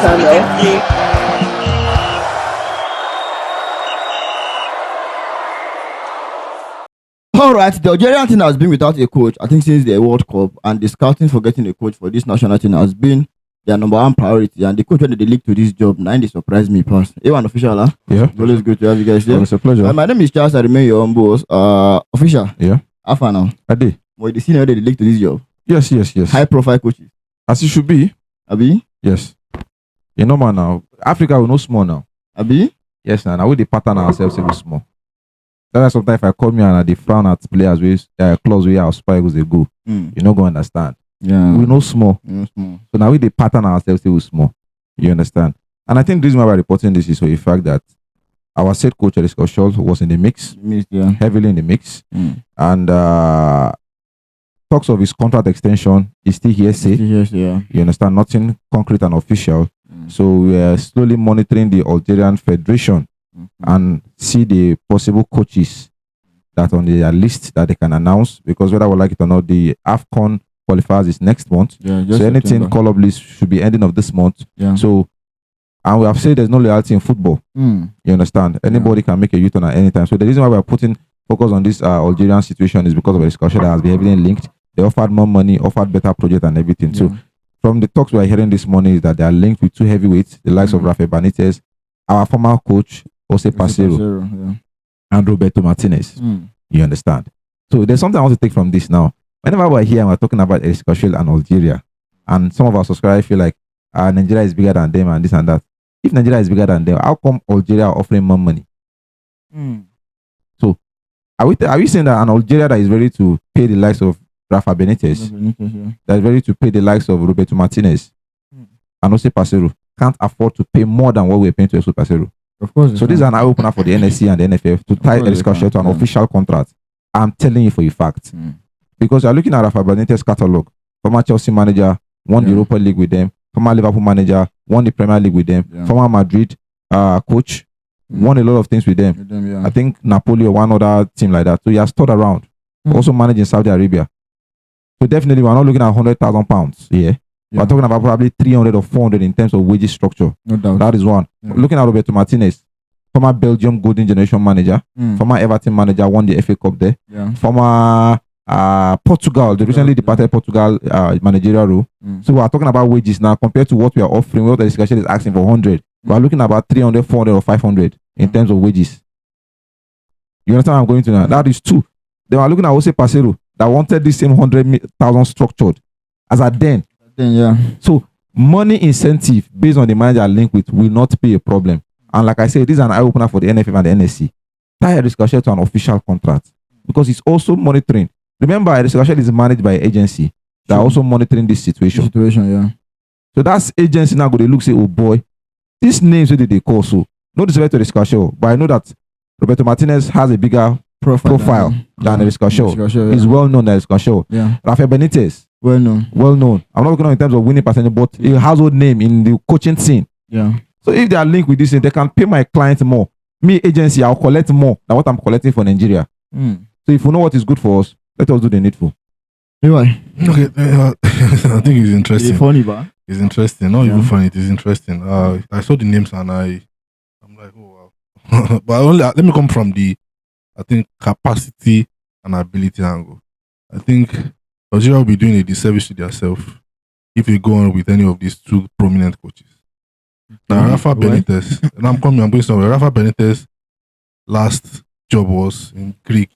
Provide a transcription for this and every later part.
All right, the Algerian team has been without a coach, I think, since the World Cup, and the scouting for getting a coach for this national team has been their number one priority. And the coach when they leak to this job, now they surprised me. Pass. Hey, official, huh? Yeah. It's always good to have you guys here. It's a pleasure. My name is Charles. I remain your own boss. Official. Yeah. Alpha now. Ade. Well, the senior they leak to this job. Yes. High profile coaches. As it should be. Abi? Yes. You know, man, now Africa will no small now. Abi? Yes, now we the pattern ourselves every small. That's why sometimes if I come here and they frown at players with clause where our spikes they go, you not gonna understand. Yeah. We no small. No small. So now we the pattern ourselves still small. You understand? And I think the reason why we're reporting this is for the fact that our set coach Chelle was in the mix, heavily in the mix, and talks of his contract extension is still hearsay. Yeah. You understand? Nothing concrete and official. So we are slowly monitoring the Algerian Federation and see the possible coaches that on their list that they can announce, because whether we like it or not, the AFCON qualifiers is next month. Yeah, so anything call up list should be ending of this month. Yeah. So, and we have said there's no loyalty in football. You understand? Anybody can make a U-turn at any time. So the reason why we are putting focus on this Algerian situation is because of a discussion that has been heavily linked. They offered more money, offered better project and everything. So from the talks we are hearing this morning is that they are linked with two heavyweights, the likes of Rafael Benitez, our former coach, Jose Pasero, and Roberto Martinez. You understand? So there's something I want to take from this now. Whenever we're here and we're talking about Chelle and Algeria, and some of our subscribers feel like Nigeria is bigger than them and this and that. If Nigeria is bigger than them, how come Algeria are offering more money? So are we saying that an Algeria that is ready to pay the likes of Rafa Benitez, that is ready to pay the likes of Roberto Martinez and Jose Pasero, can't afford to pay more than what we're paying to Jose Pasero? Of course. So this is an eye-opener for the NSC and the NFF to tie Chelle to an official contract. I'm telling you for a fact. Because you're looking at Rafa Benitez catalog. Former Chelsea manager, won the Europa League with them. Former Liverpool manager, won the Premier League with them. Former Madrid coach, won a lot of things with them. I think Napoli or one other team like that. So he has stood around. Also managed in Saudi Arabia. So definitely we're not looking at £100,000 here. We're talking about probably 300 or 400 in terms of wages structure. No doubt. That is one. Looking at Roberto Martinez, former Belgium Golden Generation manager, former Everton manager, won the FA Cup there. Former Portugal, the recently departed Portugal managerial role. So we're talking about wages now compared to what we are offering, what the discussion is asking for 100. We're looking at about 300, 400 or 500 in terms of wages. You understand what I'm going to now? That is two. They were looking at Jose Pasero that wanted the same 100,000 structured as at then. So money incentive based on the manager link with will not be a problem. And like I said, this is an eye opener for the NFF and the NSC. Tie Chelle to an official contract because it's also monitoring. Remember, Chelle is managed by an agency that are also monitoring this situation. So that's agency now go to look say, oh boy, these names that they call so. No disrespect to Chelle, but I know that Roberto Martinez has a bigger profile than Chelle. He's well known as Chelle. Rafael Benitez. Well known. I'm not looking at in terms of winning percentage, but a household name in the coaching scene. So if they are linked with this thing, they can pay my client more. Me, agency, I'll collect more than what I'm collecting for Nigeria. So if we know what is good for us, let us do the needful. Okay, I think it's interesting. It's funny, but it's interesting. Not even funny, it is interesting. I saw the names and I'm like, oh wow. But let me come from the, I think, capacity and ability angle. I think Algeria will be doing a disservice to themselves if they go on with any of these two prominent coaches. Now, Rafa Benitez, and I'm going somewhere. Rafa Benitez last job was in Greek,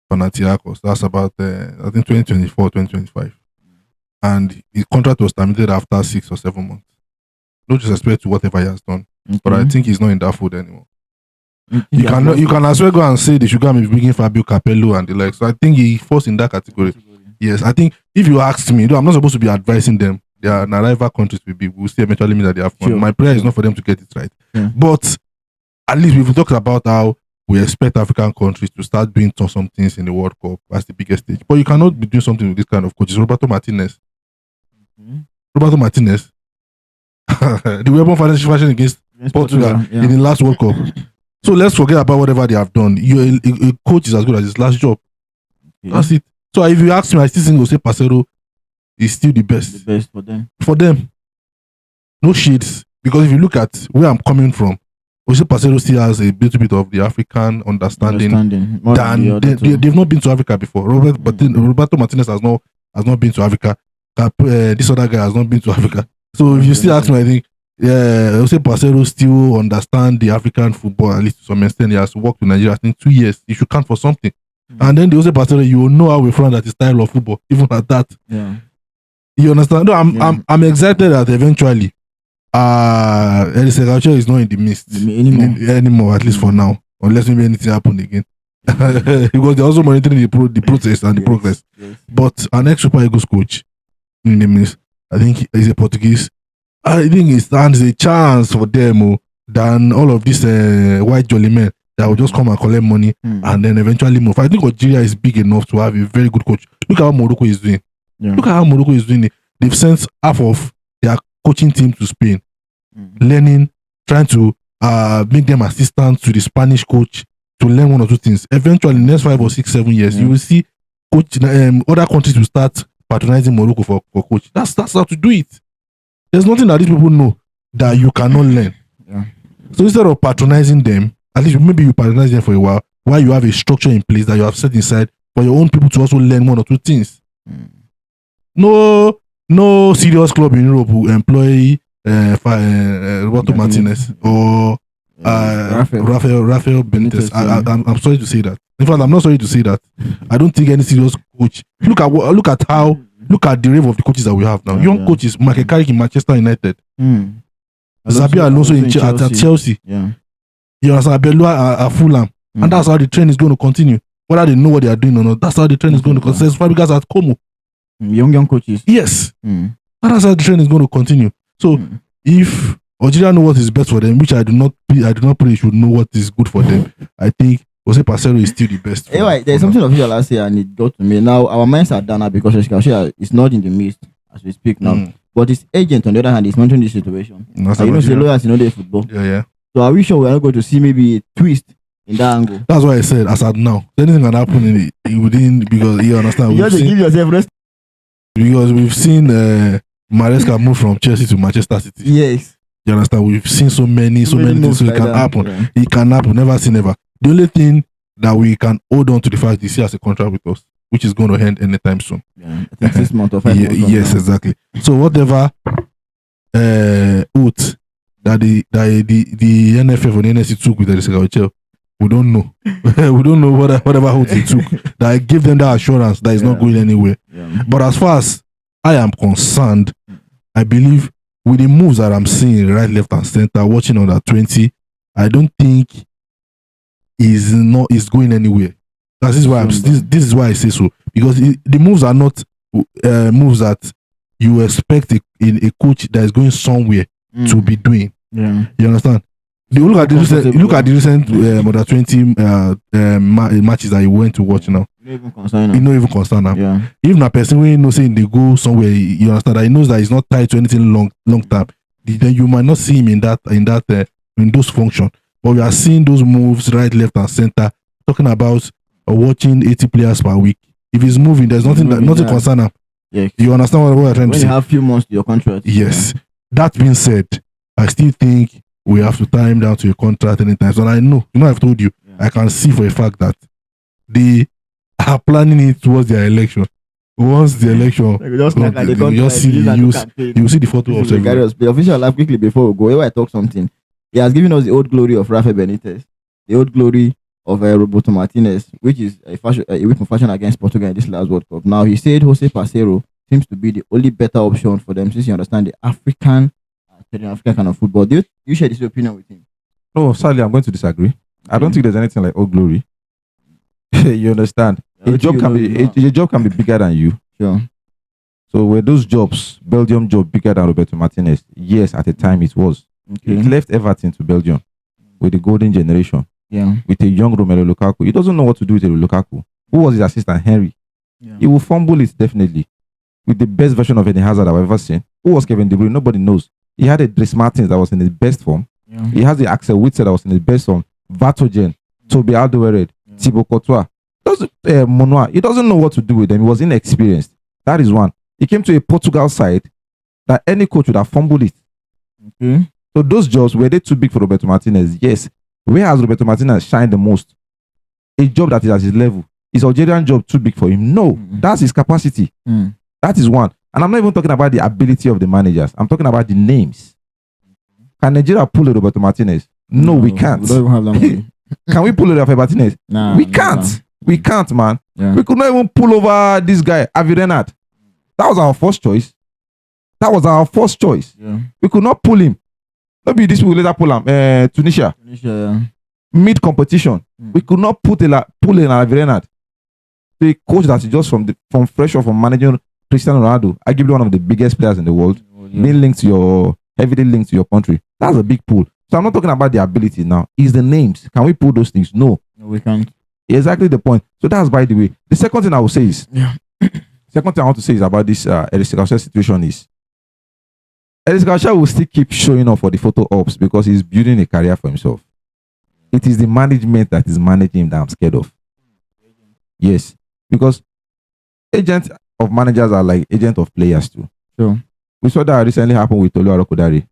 Panathinaikos. That's about, I think, 2024, 2025. And his contract was terminated after 6 or 7 months. No disrespect to whatever he has done, but I think he's not in that food anymore. You can as well go and say they should go and be bringing Fabio Capello and the like. So I think he falls in that category. Yes, I think if you asked me, though I'm not supposed to be advising them. Their rival countries will still eventually mean that they have fun. My prayer is not for them to get it right. But at least we've talked about how we expect African countries to start doing some things in the World Cup as the biggest stage. But you cannot be doing something with this kind of coaches. Roberto Martinez. The weapon fashion against Portugal in the last World Cup. So let's forget about whatever they have done. A coach is as good as his last job. That's it. So if you ask me, I still think Jose Pasero is still the best. The best for them. For them. No shades. because if you look at where I'm coming from, Jose Parceiro still has a little bit of the African understanding. More than the other two. They've not been to Africa before. Roberto Martinez has not been to Africa. This other guy has not been to Africa. So if you still ask me, I think Jose Parceiro still understand the African football, at least to some extent. He has worked in Nigeria, I think 2 years. He should count for something. And then the Jose Parceiro, you will know how we front that his style of football, even at that. Yeah. You understand? No, I'm excited that eventually Eddie Culture is not in the midst anymore, at least for now. Unless maybe anything happen again. Because they're also monitoring the process and the progress. Yes. But our next Super Eagles coach, his name is, I think he's a Portuguese. I think it stands a chance for them than all of these white jolly men that will just come and collect money and then eventually move. I think Algeria is big enough to have a very good coach. Look at how Morocco is doing. Yeah. Look at how Morocco is doing it. They've sent half of their coaching team to Spain, learning, trying to make them assistants to the Spanish coach to learn one or two things. Eventually, in the next 5 or 6, 7 years, you will see coach other countries will start patronizing Morocco for coach. That's how to do it. There's nothing that these people know that you cannot learn. Yeah. So instead of patronizing them, at least maybe you patronize them for a while you have a structure in place that you have set inside for your own people to also learn one or two things. No serious club in Europe will employ Roberto Martinez or Rafael Benitez. I'm sorry to say that. In fact, I'm not sorry to say that. I don't think any serious coach. Look at the rave of the coaches that we have now. Young coaches, Michael Carrick in Manchester United, Xabi Alonso at Chelsea. Yeah. You understand? Belua at Fulham, and that's how the trend is going to continue. Whether they know what they are doing or not, that's how the trend is going to continue. Fabregas at Como. Young coaches. Yes. And that's how the trend is going to continue. So if Algeria know what is best for them, which I do not pray should know what is good for them, I think Jose Parceiro is still the best. Anyway, there's something official last year and it got to me. Now our minds are done now because Shekau is not in the midst as we speak now. But his agent on the other hand is monitoring this situation. Say lawyers their football. Yeah. So are we sure we are not going to see maybe a twist in that angle? That's why I said as at now. Anything can happen within, because you understand. You have to give yourself rest. Because we've seen Maresca move from Chelsea to Manchester City. Yes. You understand? We've seen so many things, so it can happen. Yeah. It can happen. Never say never. The only thing that we can hold on to the fact is he has a contract with us, which is going to end anytime soon. Yeah, I think 6 months or 5 months. Yes, exactly. So whatever oath that the NFF or the NSC took with Chelle, we don't know. We don't know whatever oath they took that gave them that assurance that it's not going anywhere. Yeah. But as far as I am concerned, I believe with the moves that I'm seeing right, left, and center, watching under 20, I don't think is going anywhere. This is why I say so, because the moves are not moves that you expect a coach that is going somewhere to be doing. Yeah. You understand? Look at the recent under 20 matches that you went to watch now. It's not even concerned now. Yeah. Even a person when you know saying they go somewhere, you understand that he knows that he's not tied to anything long term. Then you might not see him in those functions. But we are seeing those moves right, left, and center. Talking about watching 80 players per week. If he's moving, there's nothing concern him. Yeah. You understand what we're trying to say? When you have few months to your contract. Yes. Yeah. That being said, I still think we have to tie him down to a contract anytime. So I know, I've told you, I can see for a fact that they are planning it towards their election. Once the election, you see the photo of the official life quickly before we go. Where I talk something, he has given us the old glory of Rafael Benitez, the old glory of Roberto Martinez, which is a weapon fashion against Portugal in this last World Cup. Now he said Jose Parceiro seems to be the only better option for them, since you understand the African kind of football. Do you share this opinion with him? No, sadly, I'm going to disagree. Okay. I don't think there's anything like old glory. You understand? A job can be bigger than you. Sure. So were those jobs, Belgium job, bigger than Roberto Martinez? Yes, at the time it was. Okay. He left Everton to Belgium with the golden generation. Yeah. With a young Romelu Lukaku. He doesn't know what to do with Lukaku. Who was his assistant? Henry. Yeah. He will fumble it definitely. With the best version of Eden Hazard I've ever seen. Who was Kevin De Bruyne? Nobody knows. He had a Dries Martins that was in his best form. Yeah. He has the Axel Witsel that was in his best form. Vatogen, Toby Alderweireld, Thibaut Courtois. Monoa. He doesn't know what to do with them. He was inexperienced. That is one. He came to a Portugal side that any coach would have fumbled it. Okay. So those jobs, were they too big for Roberto Martinez? Yes. Where has Roberto Martinez shined the most? A job that is at his level. Is Algerian job too big for him? No. That's his capacity. That is one. And I'm not even talking about the ability of the managers. I'm talking about the names. Can Nigeria pull a Roberto Martinez? No, we can't. We don't even have that money. Can we pull a Rafael Martinez? Nah, we can't. We can't, man. Yeah. We could not even pull over this guy, Avi Renard. That was our first choice. Yeah. We could not pull him. Maybe this will later pull him. Tunisia. Mid competition. We could not pull in Avi Renard. The coach that is just from fresh off from managing Cristiano Ronaldo, arguably one of the biggest players in the world, being linked to heavily linked to your country. That's a big pull. So I'm not talking about the ability now. It's the names. Can we pull those things? No, we can't. Exactly the point. So that's by the way. The second thing I will say is, second thing I want to say is about this Eric Garcia situation is, Eric Garcia will still keep showing up for the photo ops because he's building a career for himself. It is the management that is managing him that I'm scared of. Yes, because agents of managers are like agents of players too. Sure. We saw that recently happen with Tolu Arokodare,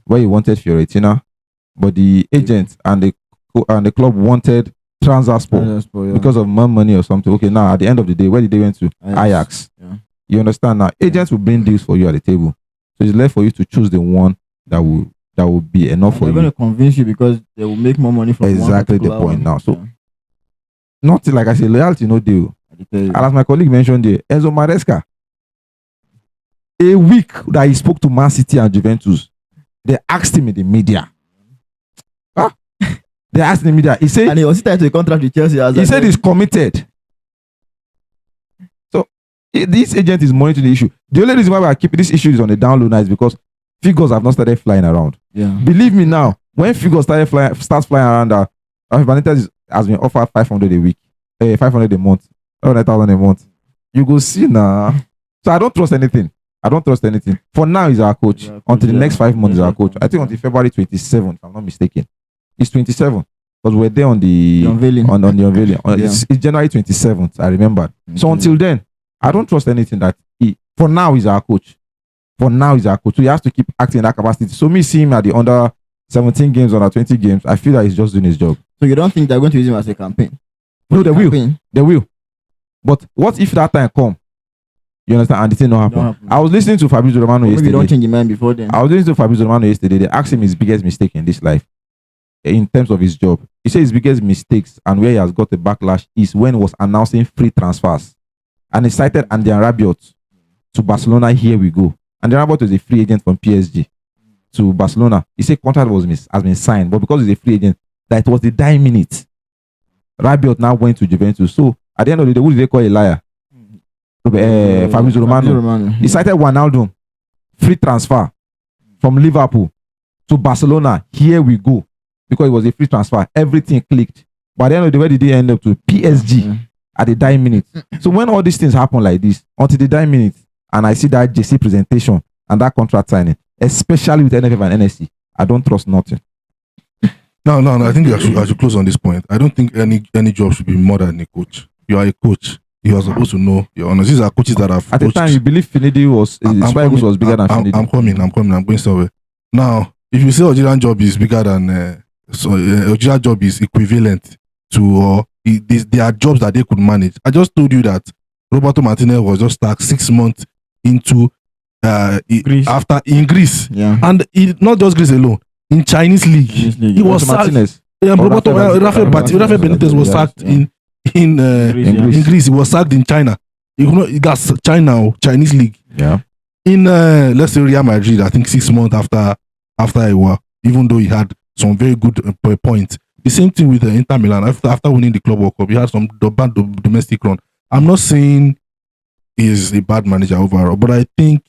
where he wanted Fiorentina, but the agent and the club wanted Transaspor because of more money or something. Okay, now at the end of the day, where did they went to? Ajax. Yeah. You understand now? Agents will bring deals for you at the table, so it's left for you to choose the one that will be enough for you. They're going to convince you because they will make more money from exactly the point now. So nothing like I say, loyalty no deal. And as my colleague mentioned there, Enzo Maresca, a week that he spoke to Man City and Juventus, they asked him in the media. They asked him in the media. He said, and he was tied to a contract with Chelsea. He said he's committed. So this agent is monitoring the issue. The only reason why we are keeping this issue is on the down low now is because figures have not started flying around. Yeah. Believe me now, when figures starts flying around, Rafa Benitez has been offered 500 a week, 500 a month, 100,000 a month. You go see now. So I don't trust anything. For now, he's our coach. Until the next 5 months, he's our coach. I think until February 27th, if I'm not mistaken. It's 27th because we're there on the unveiling. On the unveiling. It's January 27th. I remember. So until then, I don't trust anything that for now he's our coach. So he has to keep acting in that capacity. So me seeing him at the under 17 games, under 20 games, I feel that he's just doing his job. So you don't think they're going to use him as a campaign? No, they will. But what if that time come? You understand? And the thing not happen. I was listening to Fabrizio Romano yesterday. Maybe don't change your mind before then. I was listening to Fabrizio Romano yesterday. They asked him his biggest mistake in this life, in terms of his job. He said his biggest mistakes and where he has got a backlash is when he was announcing free transfers. And he cited Andian Rabiot to Barcelona. Here we go. Andian Rabiot is a free agent from PSG to Barcelona. He said contract has been signed, but because he's a free agent, that was the dying minute. Rabiot now went to Juventus. So at the end of the day, who did they call a liar? Fabrizio Romano. He cited Wijnaldum, free transfer from Liverpool to Barcelona. Here we go. Because it was a free transfer. Everything clicked. But at the end of the day, where did they end up to? PSG at the dying minute. So when all these things happen like this, until the dying minute, and I see that JC presentation and that contract signing, especially with NFF and NSC, I don't trust nothing. No. I think I should close on this point. I don't think any job should be more than a coach. You are a coach. You are supposed to know your honors. These are coaches that have at coached. the time you believe Finidi was bigger than Finidi. I'm coming. I'm going somewhere. Now, if you say Algerian job is bigger than Algerian job is equivalent to there are jobs that they could manage. I just told you that Roberto Martinez was just stuck 6 months into Greece. After in Greece. Yeah. And not just Greece alone. In Chinese league. He was sacked. Rafael Benitez was sacked in Greece. He was sacked in China. He got China, Chinese league. Yeah. In let's say Real Madrid, I think 6 months after a while, even though he had some very good points. The same thing with Inter Milan. After winning the Club World Cup, he had some bad domestic run. I'm not saying he's a bad manager overall, but I think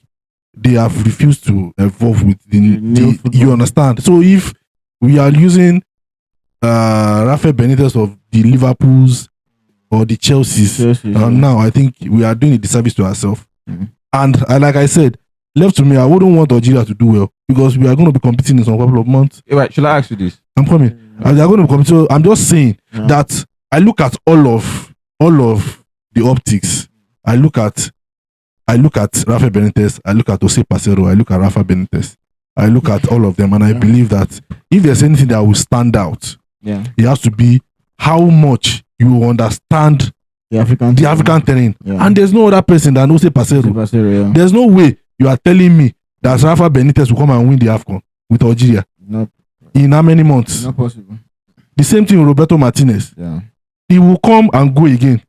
they have refused to evolve with the you understand. So if we are using Rafael Benitez of the Liverpools or the Chelseas, now I think we are doing a disservice to ourselves. And like I said, left to me, I wouldn't want Algeria to do well because we are going to be competing in some couple of months. Right, should I ask you this? I'm coming. They are going to be competing. So I'm just saying that I look at all of the optics. I look at Rafa Benitez. I look at Jose Pacero. I look at Rafa Benitez. I look at all of them and I believe that if there's anything that will stand out, it has to be how much you understand The African terrain. Yeah. And there's no other person that knows Pasero. There's no way you are telling me that Rafa Benitez will come and win the AFCON with Algeria. Not, in how many months? not possible. The same thing with Roberto Martinez. Yeah. He will come and go again.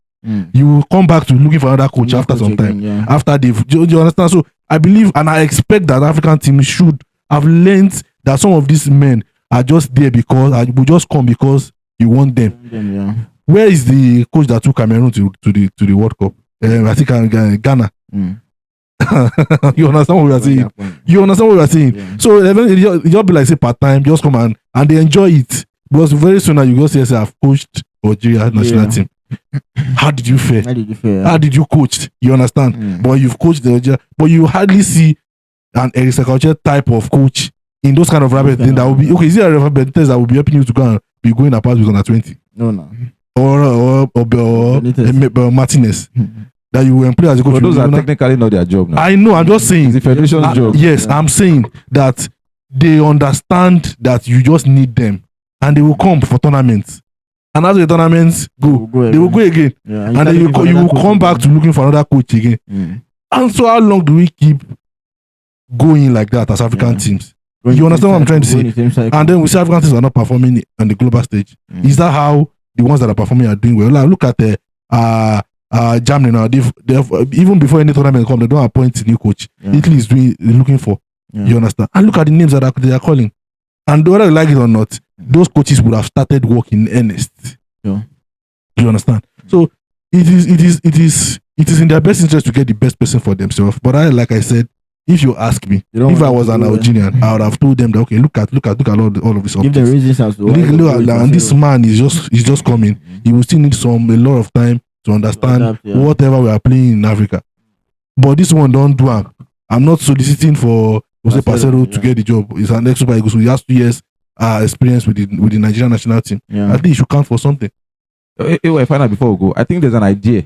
You will come back to looking for another coach after some time. Yeah. After they've, do you understand? So I believe and I expect that African team should have learned that some of these men are just there because and will just come because you want them. Yeah. Where is the coach that took Cameroon to the World Cup? I think Ghana. You understand what we are saying? You understand what we are saying? Yeah. So eventually, you'll be like say part time, just come and they enjoy it because very soon now you go say I've coached Algeria national team. How did you fare? How did you coach? You understand? But you've coached the Algeria, but you hardly see an Eric Sekoche type of coach in those kind of rabbit thing that will be okay. Is it a rabbit test that will be helping you to go and be going apart with under 20? No. Or Martinez that you will employ as a coach. But those are technically not their job now. I know. I'm just saying. It's the federation's job. Yes, I'm saying that they understand that you just need them, and they will come for tournaments. And as the tournaments go, they will go again, and then you will come back to looking for another coach again. And so, how long do we keep going like that as African teams? You understand what I'm trying to say? And then we see African teams are not performing on the global stage. Is that how the ones that are performing are doing well? Like, look at Germany now. They've even before any tournament come, they don't appoint a new coach. Italy is looking for. You understand? And look at the names that they are calling. And whether you like it or not, those coaches would have started work in earnest. You understand? So it is in their best interest to get the best person for themselves. But like I said, if you ask me, if I was an Algerian, I would have told them that okay, look at all of this. Give them reasons as to and this man is just coming. He will still need a lot of time to understand whatever we are playing in Africa. But this one don't do it. I'm not soliciting for Jose Parcero to get the job. It's an ex-Super Eagles. So he has 2 years experience with the Nigerian national team. I think he should count for something. I find out before we go. I think there's an idea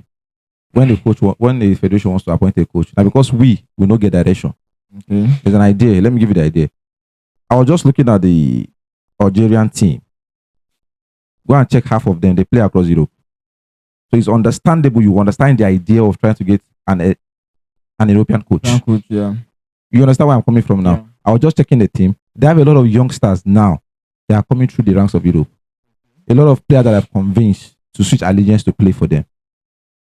when the federation wants to appoint a coach. Now because we will not get direction. There's an idea. Let me give you the idea. I was just looking at the Algerian team. Go and check half of them. They play across Europe. So it's understandable. You understand the idea of trying to get an European coach. You understand where I'm coming from now? Yeah. I was just checking the team. They have a lot of youngsters now. They are coming through the ranks of Europe. A lot of players that have convinced to switch allegiance to play for them.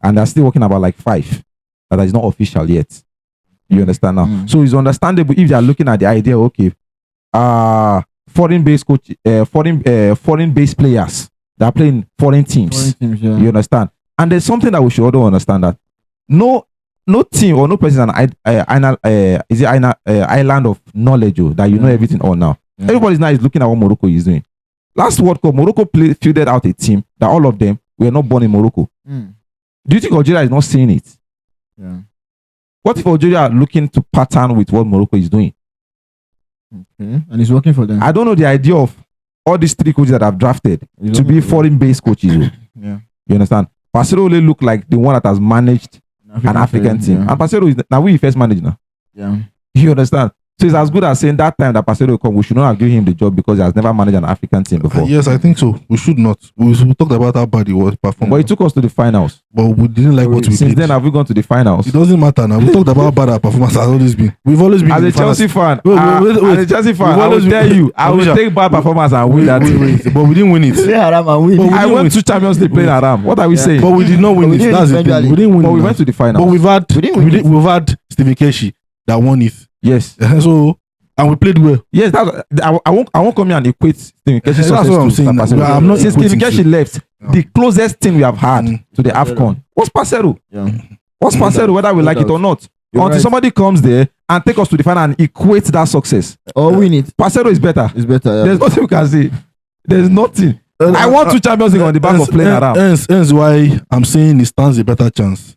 And they're still working about like 5 that is not official yet. You understand now? So it's understandable if they are looking at the idea, okay, foreign-based coach, foreign-based players that are playing foreign teams. You understand? And there's something that we should also understand that no team or no person is an island of knowledge that you know everything all now. Everybody now is looking at what Morocco is doing. Last World Cup, Morocco fielded out a team that all of them were not born in Morocco. Do you think Algeria is not seeing it? What if Algeria are looking to pattern with what Morocco is doing? And it's working for them. I don't know the idea of all these 3 coaches that I've drafted to be foreign-based coaches. You understand? Parcero only look like the one that has managed an African team. And Parcero is now we first manage now. You understand? So it's as good as saying that time that Parcero will come, we should not have given him the job because he has never managed an African team before. Yes, I think so. We should not. We talked about how bad he was performing. But he took us to the finals. But we didn't like what we Since did. then, have we gone to the finals? It doesn't matter now. We talked about how bad our performance has always been. We've always been as a Chelsea fan. As a Chelsea fan, I will tell you, I will take bad performance and win that team. But we didn't win it. I went to Champions League playing Aram. What are we saying? But we did not win it. That's the thing. We didn't win it. But we went to the finals. But we've had Stephen Keshi that won it. Yes. So and we played well. Yes, I won't come here and equate Stephen Keshi's That's what I'm saying. I'm not since Stephen Keshi left, the closest thing we have had to the AFCON was Parcero. What's Parcero, whether we like it or not? Until somebody comes there and take us to the final and equate that success. Or win it. Parcero is better. It's better. There's nothing we can say. There's nothing. I want 2 Champions League on the back of playing around. Hence why I'm saying it stands a better chance.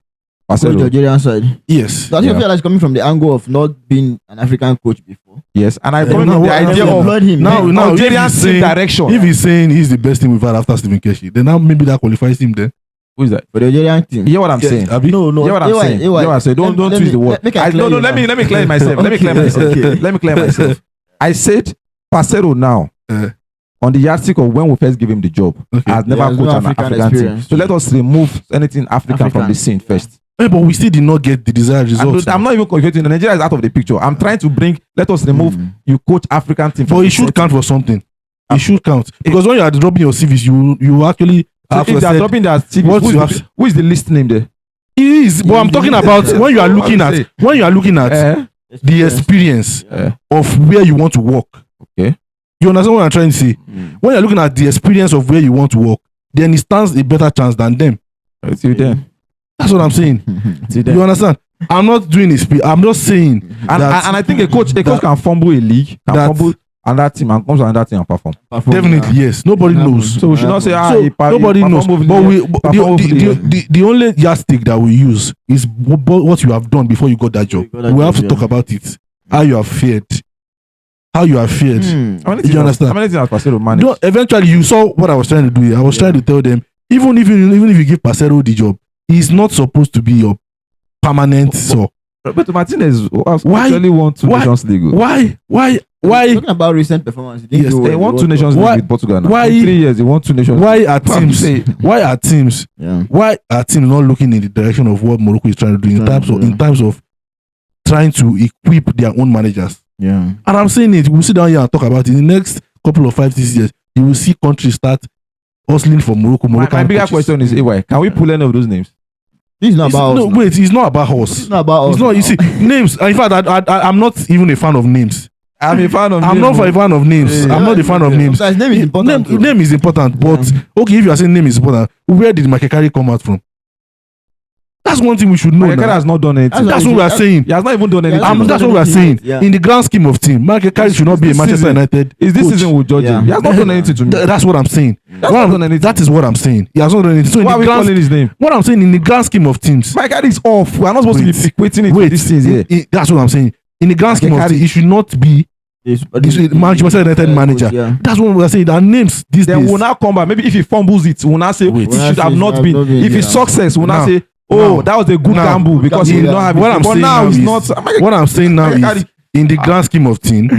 The Algerian side. Yes. Does you feel like it's coming from the angle of not being an African coach before? Yes, and I come with the idea of now Algerian team direction. If he's saying he's the best thing we've had after Stephen Keshi, then now maybe that qualifies him then. Who is that? For the Algerian team. You hear what I'm saying? No. You hear what I'm saying? Don't twist the word. No, let me clear myself. Let me clear myself. I said Parceiro now. On the yardstick of when we first give him the job, has never coached an African team. So let us remove anything African from the scene first. But we still did not get the desired results. I'm not even converting. Nigeria is out of the picture. I'm trying to bring. Let us remove. You coach African team. But it should count for something. It should count because when you are dropping your CVs, you actually. So if they are dropping their CVs, who is the list name there? It is. But I'm talking about when you are looking at the experience of where you want to work. Okay. You understand what I'm trying to say? When you're looking at the experience of where you want to work, then it stands a better chance than them. It's you there. That's what I'm saying. You understand? I'm not doing this. I'm just saying. And I think a coach can fumble a league, can fumble another team and comes to another team and perform. Definitely, yes. Nobody knows. So we should not say nobody knows. But the only yardstick that we use is what you have done before you got that job. We have to talk about it. How you have fared. How you are feared. You understand? How many things has Parceiro managed? No, eventually you saw what I was trying to do. I was trying to tell them, even if you give Parceiro the job, he's not supposed to be your permanent. But Martinez actually won 2 Nations League. Why? Talking about recent performance. Yes, they won 2 Nations League with Portugal now. In 3 years, they won 2 Nations League. Why are teams not looking in the direction of what Morocco is trying to do in terms of trying to equip their own managers? Yeah. And I'm saying it, we'll sit down here and talk about it. In the next couple of 5-6 years, you will see countries start hustling for Morocco. My bigger question is, can we pull any of those names? This is not about us. No, wait, it's not about us. It's not about us. It's not, you see, names. In fact, I'm not even a fan of names. I'm a fan of names. I'm not a fan of names. Yeah, I'm not a fan of names. Name is important. Name is important, but okay, if you are saying name is important, where did Makekari come out from? That's one thing we should know. Makekari has not done anything. That's what we are saying. He has not even done anything. That's what we are saying. Yeah. In the grand scheme of team, Makekari should not be a Manchester United. Is this season we'll judge him? He has not done anything to me. That's what I'm saying. That is what I'm saying. He has not done anything. So why are we calling his name? What I'm saying in the grand scheme of teams, Makekari is off. We are not supposed to be equating it with these things here. That's what I'm saying. In the grand scheme of things, he should not be Manchester United manager. Yeah. That's what we are saying. That names these days. Then we'll now come back. Maybe if he fumbles it, we'll now say it should have not been. If it's success, we'll now say, that was a good gamble because he did not have it. But now it's not. What I'm saying now is, in the grand scheme of things,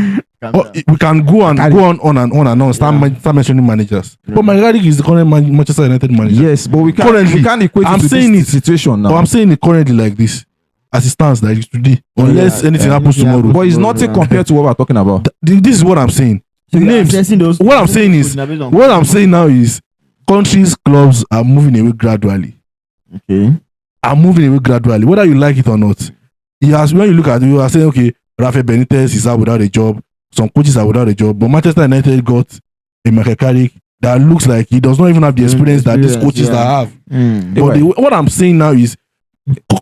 we can go on and on. Start mentioning managers. But Makekari is the current Manchester United manager. Yes, but we can't equate it to this situation now. But I'm saying it currently like this. As it stands like today, unless anything happens tomorrow. But it's nothing compared to what we're talking about. This is what I'm saying. What I'm saying now is countries, clubs are moving away gradually. Okay. Are moving away gradually, whether you like it or not. When you look at it, you are saying, okay, Rafael Benitez is out without a job. Some coaches are without a job, but Manchester United got a Makekari that looks like he does not even have the experience that these coaches have. But what I'm saying now is,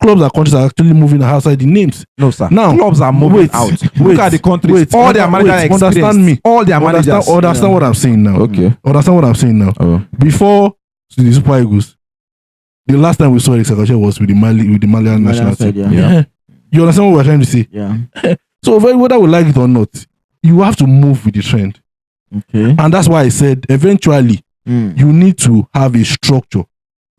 clubs and countries are actually moving outside the names. No, sir. Now, clubs are moving out. Look at the countries. All their managers experience. Understand me. All their managers. Understand what I'm saying now. Okay. Understand what I'm saying now. Before the Super Eagles, the last time we saw Eric Sakache was with the Malian national team. Yeah. You understand what we're trying to say? Yeah. So whether we like it or not, you have to move with the trend. Okay. And that's why I said eventually you need to have a structure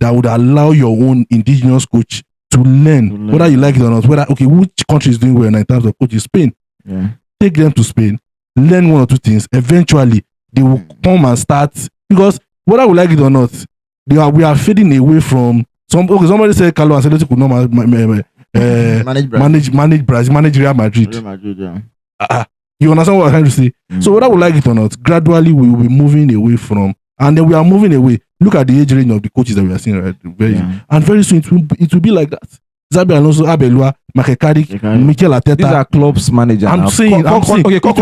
that would allow your own indigenous coach to learn whether you like it or not, which country is doing well in terms of coaching. Spain. Yeah. Take them to Spain, learn 1 or 2 things. Eventually, they will come and start, because whether we like it or not, we are fading away from somebody said Carlo Ancelotti could not manage Brazil, manage Real Madrid. You understand what I'm trying to say? So whether we like it or not, gradually we will be moving away from, and then we are moving away. Look at the age range of the coaches that we are seeing, right? And very soon it will be like that. Xabi Alonso, Abelua, Makekari, Mikel Arteta. These are clubs managers. I'm saying, okay, what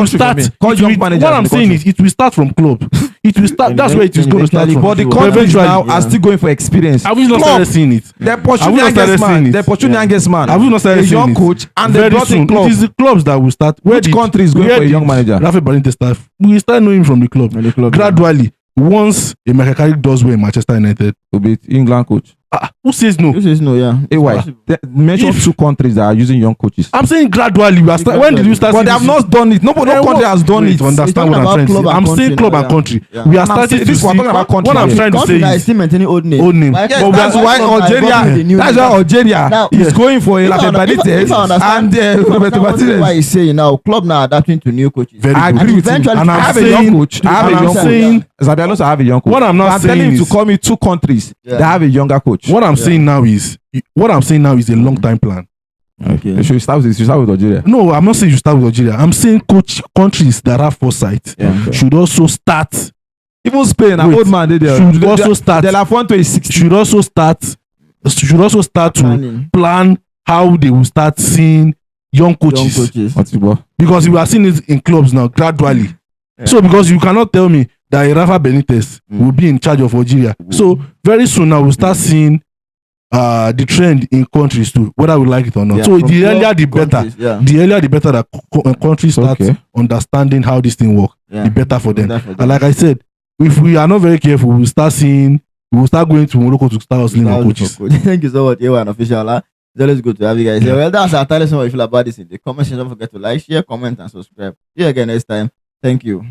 I'm saying is, it will start from club. It will start. That's where it is going to start from. But the countries now are still going for experience. Have we not started seeing it? They're pursuing youngest man. Have we not started seeing it? A young coach, and they brought in clubs. It is the clubs that will start. Which country is going for a young manager? Rafael Benitez staff. We start knowing from the club. Gradually. Once a Makekari does well in Manchester United, will be England coach. Who says no? Who says no? Yeah. AY, mention If- 2 countries that are using young coaches. I'm saying gradually. We are when did you start? But they seeing have this? not done it. No country has done Wait, it. to understand what I'm trying to say. I'm saying club and country. Yeah. We are And I'm starting saying- to this see. we're talking about country What I'm here. trying to Country say that is is still maintaining old name. old name. Why- Yes, But we that's are- why club are Algeria. involved in the new That's name. why Algeria Now- is going for If I Latin understand- Benitez if I understand- and if I understand Roberto what Martinez. he's saying now, club now adapting to new coaches. Very I good. agree with him. Eventually- And I I'm have a young saying- coach. I have a and I'm young saying- coach. Xabi Alonso have a young coach. What I'm not I'm telling saying him to is- call me 2 countries Yeah. that have a younger coach. What I'm saying now is a long time plan. Okay. Should we start with Algeria? No, I'm not saying you start with Algeria. I'm saying countries that have foresight Yeah. should also start. Even Spain, an Wait, old man did there. should also start. De La Fuente is 60. Should also start to Planning. plan how they will start seeing young Young coaches. coaches. What's it about? Because we are seeing it in clubs now gradually. So because you cannot tell me that Rafa Benitez will be in charge of Algeria. So very soon now we'll start seeing the trend in countries too, whether we like it or not. Yeah, So from the club earlier the to better. countries, yeah. The earlier the better that countries start Okay. understanding how this thing works, Yeah. the better for them. Better for them. And like I said, if we are not very careful, we will start going to Morocco to start hustling our coaches. Thank you so much, Ewan Official. It's always good to have you guys here. Well, that's our tell us what you feel about this in the comment section. Don't forget to like, share, comment, and subscribe. See you again next time. Thank you.